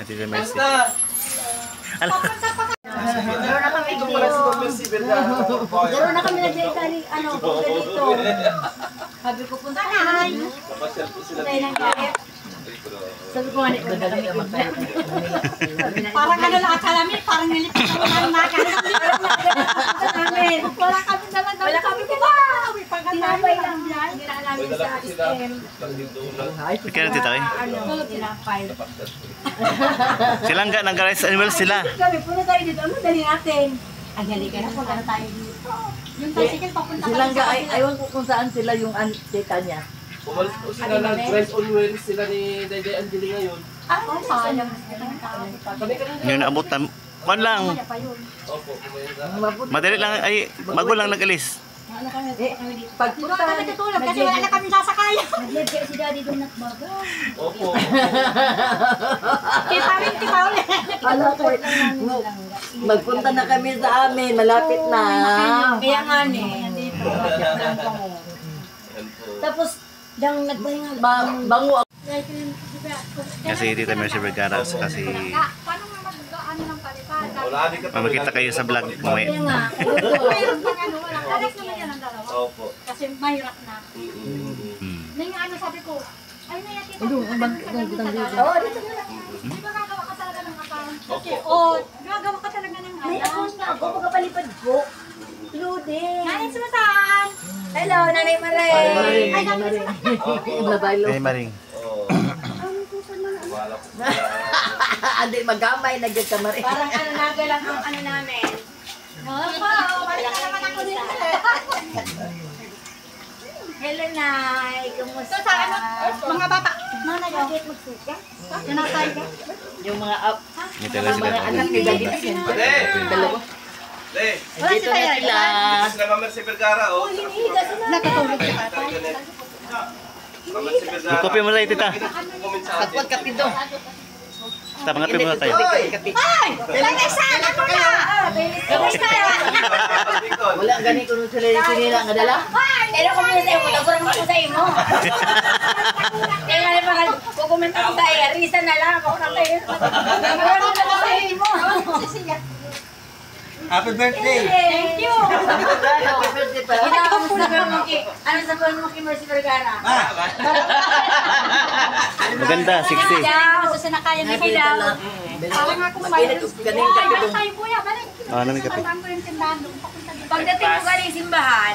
Tita Mercy. Meron na kami Meron na kami nag-Italy, dito. Sabi ko, punta na. Punta ng galit. Sabi ko, ano kami parang ano lang kami, parang nilipit na naman namin. Wala kami naman. Wala kami ba? Tinapay lang yan. Hindi na namin sa SM. Kaya na tita eh? Tinapay. Silang nag-rice animal sila. Kami, punta tayo dito. Ano dali natin? Ang halika na, punta na tayo dito. Yung tricycle, papunta tayo sa kanila. Ayaw ko kung saan sila yung tita niya. Umalis po sila ng dress on wheels sila ni Dede Angeli ngayon. Sayang. Yung naabot na, kuan lang. Madali lang, ay, bago lang nag-alis. Pagpunta kami natulog kasi wala na kami sasakayan. Nag-live si Daddy doon nagbaga. Opo. Tipa ulit. Magpunta na kami sa amin, malapit na. Kaya nga Tapos, dang nagbahinga. Bango ako. Kasi Tita Mercy Vergara, kasi Paano nga mag-ano ng palitan? makikita kayo sa vlog mamaya. Mayroon pang ano, wala. Karas naman yan ang dalawa. Opo. Kasi mahirap na. May nga ano sabi ko, ay nayakita ko. Oo, dito na lang. Di ba gagawa ka talaga ng account? Oo, gagawa ka talaga ng account. May account na ako, magkapalipad ko. Loading. Nanay sumasaan. Hello, Nanay Maray. Ay, Nanay Ay, Maring. Andi magamay na gyud kamari. parang ano naga lang ang ano namin. No, balik na naman ako dito. Hello, Nay. Kumusta? So, sa mga bata. Nanay, bakit magsuka? Nanatay ka? Yung mga Ngiti lang sila. anak ni Daddy. Dalawa. Wala Dito na sila. Sila Ma'am Mercy Vergara, oh. Hinihiga sila. Nakatulog si tatay. Ma'am Mercy Vergara. Magkopi mo tayo, tita. Comment sa atin. Pagkapido. Tama nga muna tayo. Ay! Nanay, sana mo na! Kamusta na? Wala gani kuno sila yung sinila nga dala. Pero kung muna sa'yo, matagurang mo sa imo. Kaya nga naman, kukomment ako sa iyo, Risa na lang ako na kayo. Matagurang mo sa imo. Happy birthday! Thank you! Happy birthday pala. Kita ko po naman mo ano sa buwan mo kay Mercy Vergara? Maganda, 60. Masasanakayan ni Kilaw. Parang ako mayroon. Ganing kapido. Tayo kuya, balik. Ah, namin kape. Pagdating ko galing simbahan,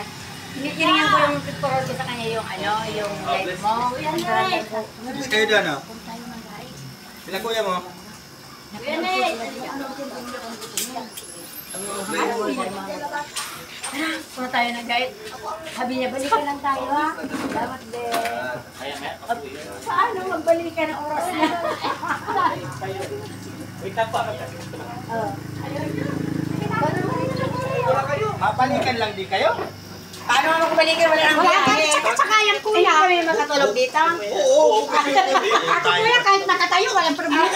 tinitingnan ko yung picture ko sa kanya yung yung live mo. Mas kayo doon, no? Sila kuya mo? Puno tayo ng guide. Sabi niya, balikan lang tayo ha. Dapat din. Paano magbalikan ang oras na? Mapalikan lang di kayo? Paano mo balikan? Wala nang biyahe. Tsaka yung kuya. Hindi kami makatulog dito. Oo. Ako kuya, kahit nakatayo, walang problema.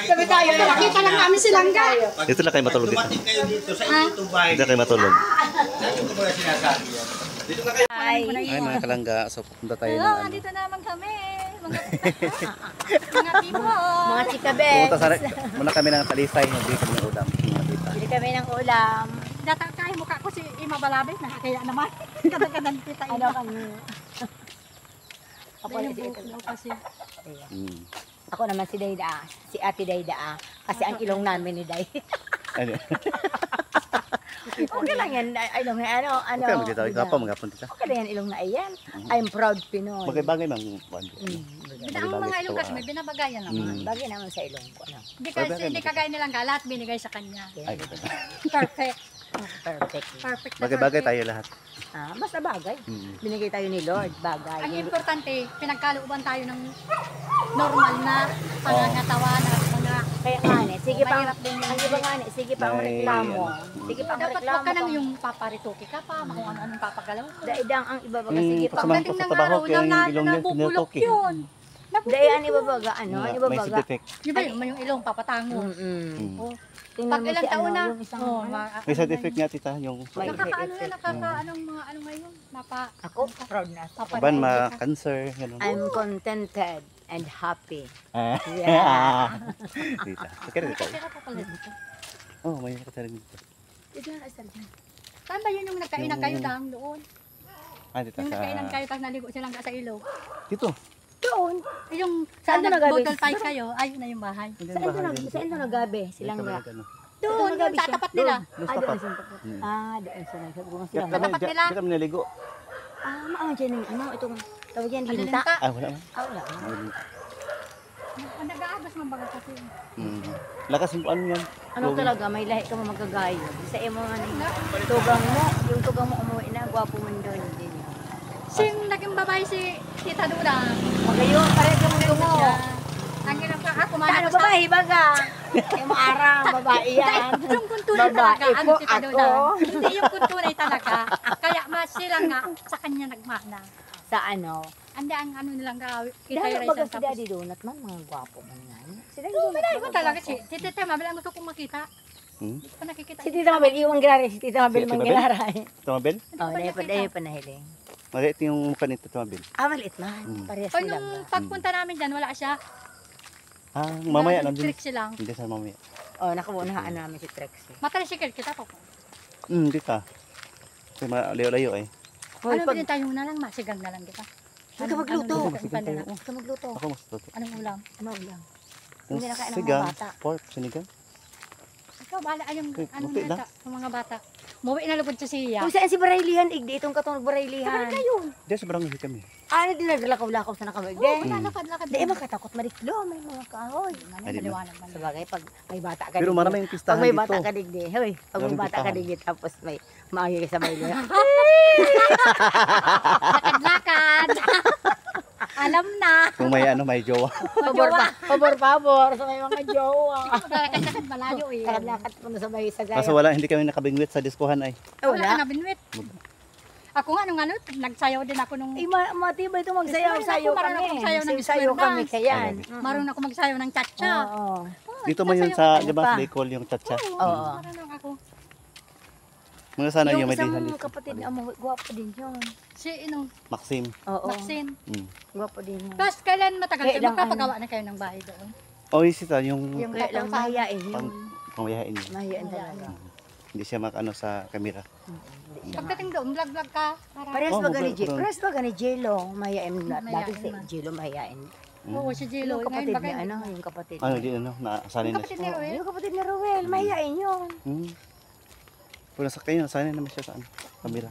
Sabi tayo, nakita lang namin silang guide. Dito lang kayo matulog dito. Dumating kayo dito sa inyong bahay. Dito kayo matulog. Dito ko mga sinasabi yan. Dito na kayo. Ay, mga kalangga. So, punta tayo ng ano. Dito naman kami. Mga tipo. Mga chikabes. Pumunta sa muna kami ng talisay. Hindi kami ng ulam. Mga tita. Bili kami ng ulam. Datang mukha ko si Ima Balabes, nakakaya naman. Kadang-kadang kita Ima. Ano kami? Ako kasi. Ako naman si Dayda, si Ate Dayda, kasi ang ilong namin ni Day. Ano? Okay lang yan, ilong na ano. Okay, magkita. Ikaw pa, magkapon tita. Okay lang yan, ilong na iyan. I'm proud Pinoy. Bagay-bagay mang bando. Ang mga ilong kasi may binabagayan naman. Bagay naman sa ilong ko. No? Hindi kagaya nilang lahat binigay sa kanya. Ay, Perfect. Perfect. Perfect na bagay-bagay perfect. tayo lahat. Basta bagay. Binigay tayo ni Lord, bagay. Ang importante, pinagkalooban tayo ng normal na pangangatawan at mga Kaya nga ni, sige pa, mahirap din ang iba nga ni, sige pa ang reklamo. Sige pa ang dapat reklamo. wag ka nang yung paparituki ka pa, kung ano-anong papagalaw ko. Daidang ang iba baga, sige pa. Kasama ko sa trabaho, kaya yung ilong niya nabubulok tinutuki. yun. Dahil ang iba baga, ano, ang iba May baga. certificate. Di ba yung ilong papatango? Oh. Tingnan Pag mo ilang si taon ano, na, yung isang, May certificate nga tita. Yung May- nakakaano na, nakakaanong mga ano ngayon, ako, proud na. ban, ma-cancer. Ganun. I'm contented. and happy. Ah. Yeah. Tita. Sige rin, tita. Tira pa pala dito. Oh, may nakatira dito. Ito na, Esther. Saan ba yun yung nagkainan kayo dang doon? Ah, dito Yung nagkainan sa... kayo tapos naligo silang sa ilog. Dito. Doon. Yung Saan saan doon nagabi? bottle fight kayo, ayun na yung bahay. Saan ito nagabi? Silang Dito, nga. ano. Doon, yung tatapat nila. Doon Ah, sa doon tapat. sila. Ah, doon sila. Siguro Diyan silang. kami, Tapat nila. diyan kami naligo. Ah, maaw dyan yung ano, itong tawag yan, linta. Alinta. Ah, wala man. Ah, wala. Ang nag-aabas ng baga kasi. Lakas yung ano yan. Ano talaga, may lahi ka mo magkagayo. Sa imo nga tugang mo, yung tugang mo umuwi na, gwapo mo doon. Din. Sing naging babae si Tita Dura. Magayon, pareho ka mo tungo. Ang ginang ka ako, Ano manas babae baga? Eh, maarang, babae yan. Yung kuntunay talaga, Babae ano po Tita ako. Dura. Hindi yung kuntunay talaga. Kaya mas sila nga sa kanya nagmana. Sa ano? Andi ang ano nilang gawin. Kita Dahil yung baga raisan si tapos. Daddy Donut man, mga gwapo man yan. Si Daddy Oo, Donut. malay ko talaga si Tita Mabel ang gusto kong makita. Hmm? Hindi ko nakikita. Si Tita Mabel, iwan grabe. Si Tita Mabel Si Tita Mabel? manggilaray. Tumabel? Oh, dahil pa nahiling. Maliit yung mukha nito, tumabel. Ah, maliit man. Parehas O nilang. yung pagpunta namin dyan, wala siya. Ah, mamaya nandun. Trixie lang. Hindi sa mamaya. Oh, nakabunahan namin si Trexie. Matricycle kita po. Dito. Kasi malayo-layo eh. Hoy, Ano pag... bilhin tayo na lang, masigang na lang kita. Huwag ka magluto. Ano, ano, Huwag ka magluto. Ako mas toto. anong ulam? Ano ulam? Hindi na kain ng mga Sigang, bata. pork, sinigang. Ikaw, bahala yung Uy, ano buti na sa mga bata. Muwi na lubod sa siya. Kung saan si Baraylihan, igdi itong katong Baraylihan. Diyan sa barangay kami. Ano din naglalakaw-lakaw sa nakabag? Oo, lakad-lakad. Di, makatakot mariklo, may mga kahoy. Ano, Ay, di ba? maliwanag man. Sa bagay, pag may bata ka Pero digdi. marami yung Pag pistahan may dito. bata ka digdi, hoy, pag may Maraming bata ka pistahan. digdi, tapos may maagi ka sa Baraylihan. Lakad-lakad. Alam na. Kung may ano, may jowa. Pabor, sa may mga jowa. Lakad-lakad malayo eh. Lakad-lakad po na sa may sagay. Kaso wala, hindi kami nakabingwit sa diskuhan ay. Wala ka Wala. na binwit. Ako nga nung ano, nagsayaw din ako nung... Eh, matibay ito magsayaw-sayaw Marunong kami. akong magsayaw ng Sayaw square kami dance. kayan. Marunong ako magsayaw ng cha-cha. Oo. Dito man yun sa, di ba, pa? sa Bicol yung chacha. Oo. Marunong ako. Mga sana yung Yung may dihan isang dito. kapatid na mo, gwapo din yun. Si inong Maxim. Oo. Maxine. Gwapo din yun. Tapos kailan matagal Kaya kayo? lang Magpapagawa na kayo ng bahay doon. Oh, isita, yung Yung Kaya lang mahiyain pang yun. pamayahin niya. Mahiyain talaga. Hindi siya makano sa kamera. Pagdating doon, vlog-vlog ka. Para... Parehas Oh, ba gani pero- Parehas ba gani Jello? Mahiyain dati Mahiyain si man. Jello mahiyain. Oo, si Jilo. Yung kapatid ni ano, yung kapatid. Ano, di ano, nasanay Yung na kapatid siya. ni Roel. Yung kapatid ni Roel, mahiyain yun. Pero nasa kayo, nasanay naman siya sa ano, kamera.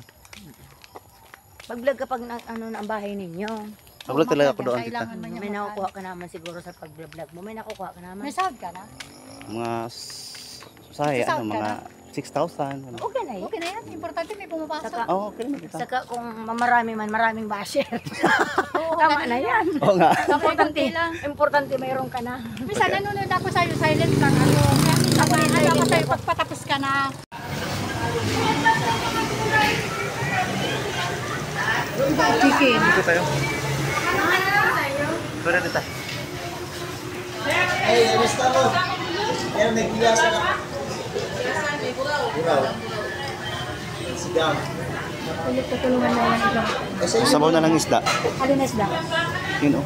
Pag-vlog kapag ano na ang bahay ninyo. Pag-vlog talaga ako doon, tita. Kailangan man niya May magkain. nakukuha ka naman siguro sa pag-vlog mo. May nakukuha ka naman. May sahod ka na? Mga sahe, Sasahod ano, ka mga 6,000. Ano. Okay na eh. Okay na yan. Importante may pumapasok. Saka, Oh, okay naman tita. saka kung marami man, maraming basher. Oo, Tama ganun na yan. Oo nga. Importante, Konti lang. importante mayroon ka na. Minsan nanonood ako sa'yo, silent lang ano. Ako rin ako sa'yo pagpatapos ka na. Chicken. Dito tayo. Pero tita. Hey, basta mo. Yan, may gilas ka na. Buraw. Sigang. Tutulungan na lang ibang. Sabaw na lang isda. Alin na isda? Yun oh.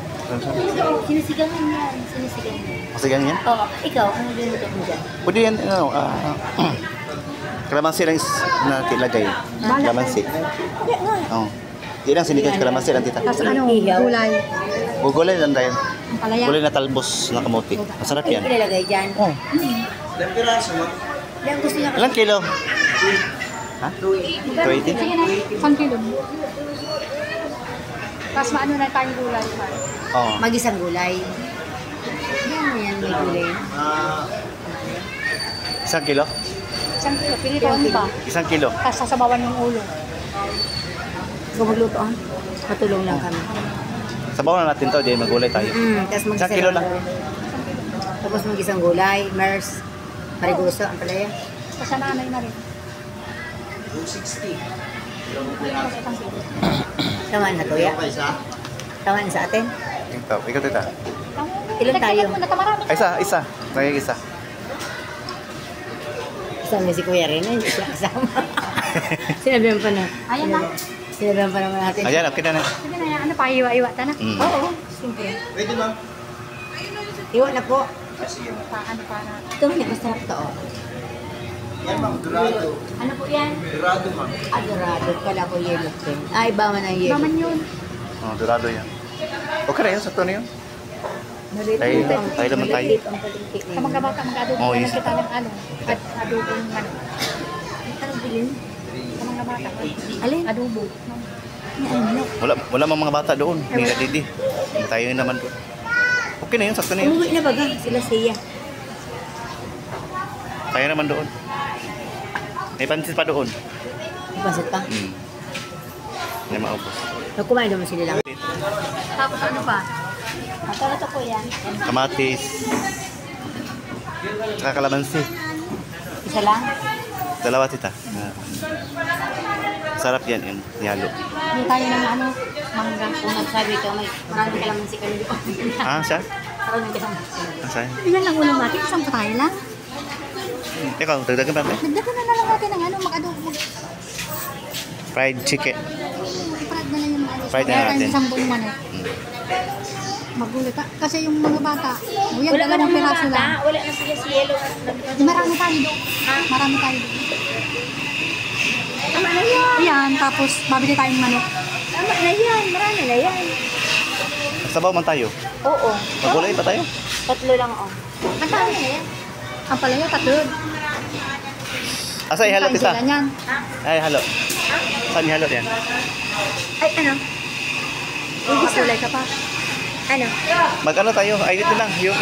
Sinisigangan yan. Sinisigangan yan. Masigang yan? Oo, ikaw, ano ginuto mo dyan? Pwede yan, ano, kalamansi lang na ilagay. Kalamansi. Hindi nga. Oo. Di lang sinigang sa kalamansi lang tita. Tapos ano, Ihaw. gulay. Gugulay lang tayo. Ang palaya. Gulay na talbos na kamote. Masarap Ay, yan. ilalagay dyan. Oh. Ilang piraso mo? Yan gusto niya Ilang kilo? Ha? 280. 280? Sige na, 1 kilo. Tapos maano na tayong gulay. Oo. mag-isang gulay. Yan, may gulay. Isang kilo? 1 kilo, pilitawan pa. Isang kilo. Tapos sasabawan yung ulo. Kung magluto ah. Matulong lang kami. Sabaw na natin to, di magulay tayo. Tapos mag-isang Isang kilo lang. Tapos mag-isang gulay, mers, mariguso, ang palaya. Tapos sa nanay na rin. 260. Tamaan na tuya. Okay, sa? Tamaan sa atin. Ikaw tita. Ilan tayo? Nagkamarami. Ay, isa. Naging isa. Kasama si Kuya rin, hindi siya kasama. Sinabihan pa na. Ayan na. Sinabihan pa naman natin. Ayan, okay na na. Sige na yan. Ano pa, iwa-iwa ta na? Mm. Oo. Siyempre. Pwede ma'am. Iwan na po. Sige ma'am. Paano para? Ito, masarap to. Oh. Yan ma'am, dorado. Ano po yan? Dorado ma'am. Adorado. Kala ko yellow pen. Ay, iba man ang yellow. Naman yun. Oh, dorado yan. Okay na yun, sakto na yun. Maliit Tayo- ang tayo naman tayo. maliit ang palengke Sa ngayon. mga bata, mag-adobo Oh, na yes. lang kita ng ano. At adobo ng ano. Ano bilhin? Sa mga bata. Alin? Adobo. Ano? Wala mang mga bata doon. Hindi didi. Tayo naman doon. Okay na yun, sakto na yun. Umuwi na baga. Sila siya. Tayo naman doon. May pansit pa doon. Ipasit pa. Hindi maubos. So, kumain naman sila lang. Tapos ano pa? Ito po yan. Kamatis. Tsaka kalamansi. Isa lang. Dalawa tita. Sarap yan yun. Yalo. Hindi tayo ng ano, mangga. Kung nagsabi ka, may maraming kalamansi ka nito. Ah, siya? Maraming kalamansi. Ah, siya? Ilan lang ulam natin? Isang patay lang. Ikaw, dagdagan pa ba? Nagdagan na lang natin ng ano, mag-adobo. Fried chicken. Fried na lang yung ano. Fried na Kaya natin. tayong isang buong manok. Magulit ka. Kasi yung mga bata, yan, Wala ka dalawang ng piraso bata. lang. Wala na siya si Yellow. Marami tayo doon. Marami tayo doon. Tama na yan. Yan, tapos babili tayong manok. Tama na yan. Marami na yan. Sabaw man tayo. Oo. Magulay pa tayo. Tatlo lang oh. Magkano na yan? Ang palaya, tatlo. Asa ihalo tita? Sila niyan. Ay, halo. Saan ihalo yan? Ay, ano? Magulay ka pa. Ano? Mag-ano tayo? Ay, dito lang. Yung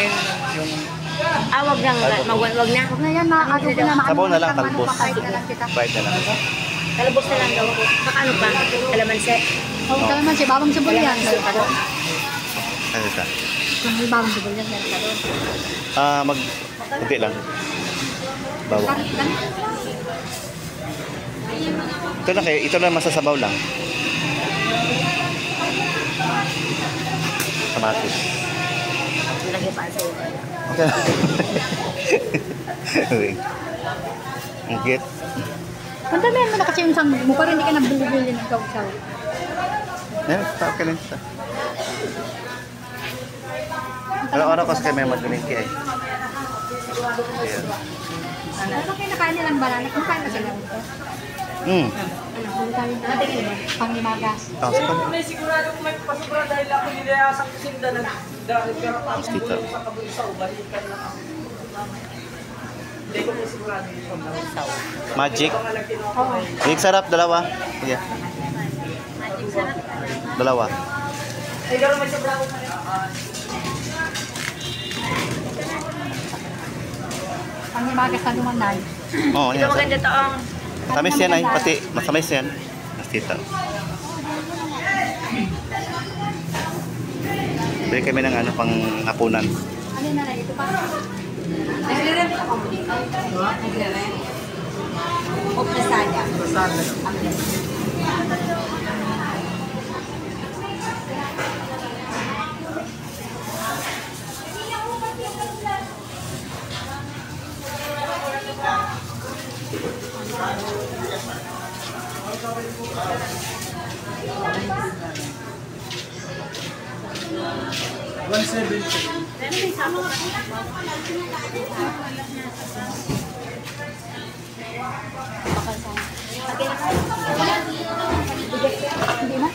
Wag na. Wag na. Huwag na yan, ma-adobo na. sabaw na lang, Manok, talbos. papayad na lang kita. Fried na lang. Talabos na lang daw. Saka ano pa? Kalamansi. Oh, kalaman si Babang Subol yan. Ano tita? Kung may Babang Subol yan, meron ka doon. Hindi lang. Bawang. Ito na kayo. Ito lang masasabaw lang. Kamatis. Lagi pa sa'yo. Okay. Ang cute. Pandamihan mo na kasi yung sang mo para hindi ka nabulubuli ng kausaw. Ayan, okay lang siya. Araw-araw kasi kami mag-linky eh. Ayan. Ano kayo nakain nilang banana? Kung kain na sila rito. Hmm. Ano, kung tayo pangimagas. Oh, sige. May sigurado kung may pasubra dahil ako nilayasang kusinda na dahil karapatan Tita. mo sa kabulisaw, balikan lang ako. Hindi ko po sigurado yung kabulisaw. Magic. Oo. Big sarap, dalawa. Sige. Dalawa. Ay, gano'n may sobra ko pa rin. Pangimagas na lumanay. Oo, Ito yan. maganda to ang. Matamis yan ay. Pati, matamis yan. Mas tita. Bili kami ng ano, pang hapunan. Ano na lang, ito pa? Nagre-rent ako mo dito. Nagre-rent. O Prasada. Hindi na?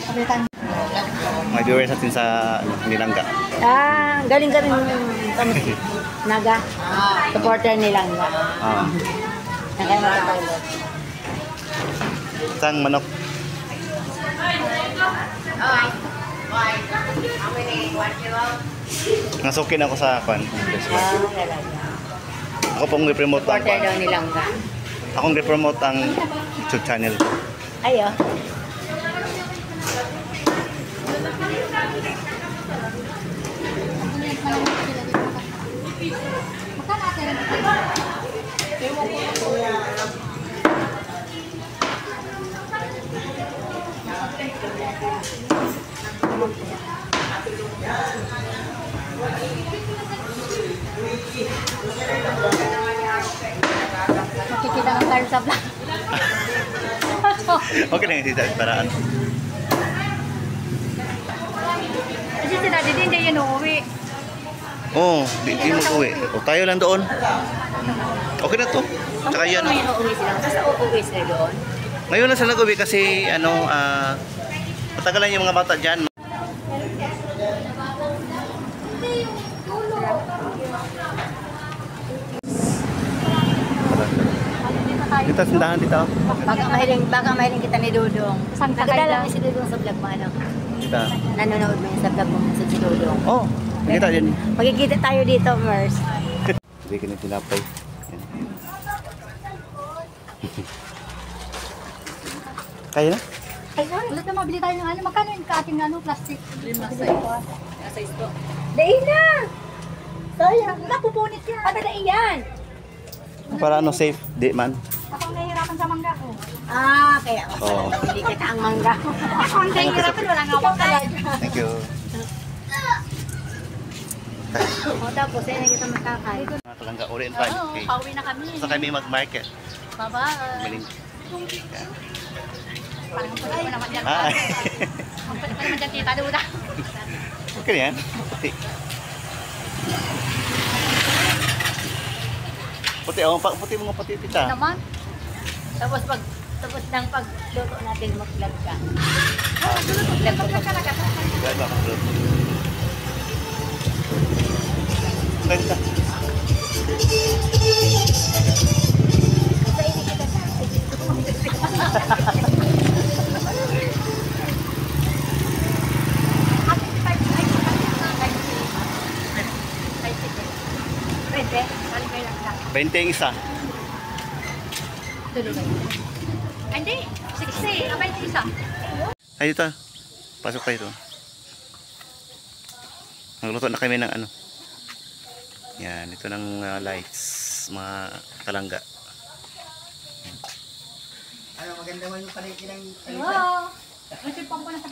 Sabitan. May viewers natin sa ano, Nilangga. Galing kami Naga. Supporter nilang nga. Ah. Kaya matatalo. Isang manok. Nasukin ako sa kwan. Ako pong repromote ang Supporter kwan. daw nilang nga. Akong repromote ang YouTube channel. Ayo. Magkano ate rin ito? Makikita ng tayo sa vlog. Okay lang yung tita, para ano. Kasi si Daddy din, hindi yan uuwi. Oo, di mo uwi. O tayo lang doon. Okay na to. Tsaka yan. Ngayon uuwi sila. Basta uuwi sila doon. Ngayon lang sila nag-uwi kasi ano, matagalan yung mga bata dyan. Dito, sindahan dito. Baka mahiling kita ni Dudong. Saan ka Nagdala kayo? mo si Dudong sa vlog mo, ano? Dito. Nanonood mo yun sa vlog mo sa si Dudong. Oh, nakita dyan. Magkikita tayo dito, Mers. Hindi ka na tinapay. Yan. Kaya na? Ay, ulit na mabili tayo ng ano. Magkano yung ating ano, plastic? Dahin na! Sayang, napupunit yan. Patalain yan! Para ano, safe. Di man. Ako ang nahihirapan sa mangga ko. Ah, kaya ako Oo. hindi kita ang mangga. Ako ang nahihirapan, wala nga akong talaga. Thank you. O tapos, ayun na kita makakain. Mga talangga, uli and fine. Oo, Okay. pauwi na kami. Sa kami mag-market. Bye-bye. Maling. Parang ang puti mo naman dyan. Hi. Ang puti mo naman dyan, tita Duda. Okay na yan. Puti. Puti, oh, puti mga puti, tita. Naman. Tapos ng pagluto natin mag-vlog ka. Vlog ka na ka. Ganda ka, bro. Ganda. Pwede, kaligay lang ka. 20 yung isa. Tuloy kayo. Ay, hindi. 60. Abay, isa. Ay, dito. Pasok kayo doon. Nagluto na kami ng ano. Yan, ito ng lights. Mga talangga. Ano, maganda man yung palengke ng Wow. Masipang ko na sa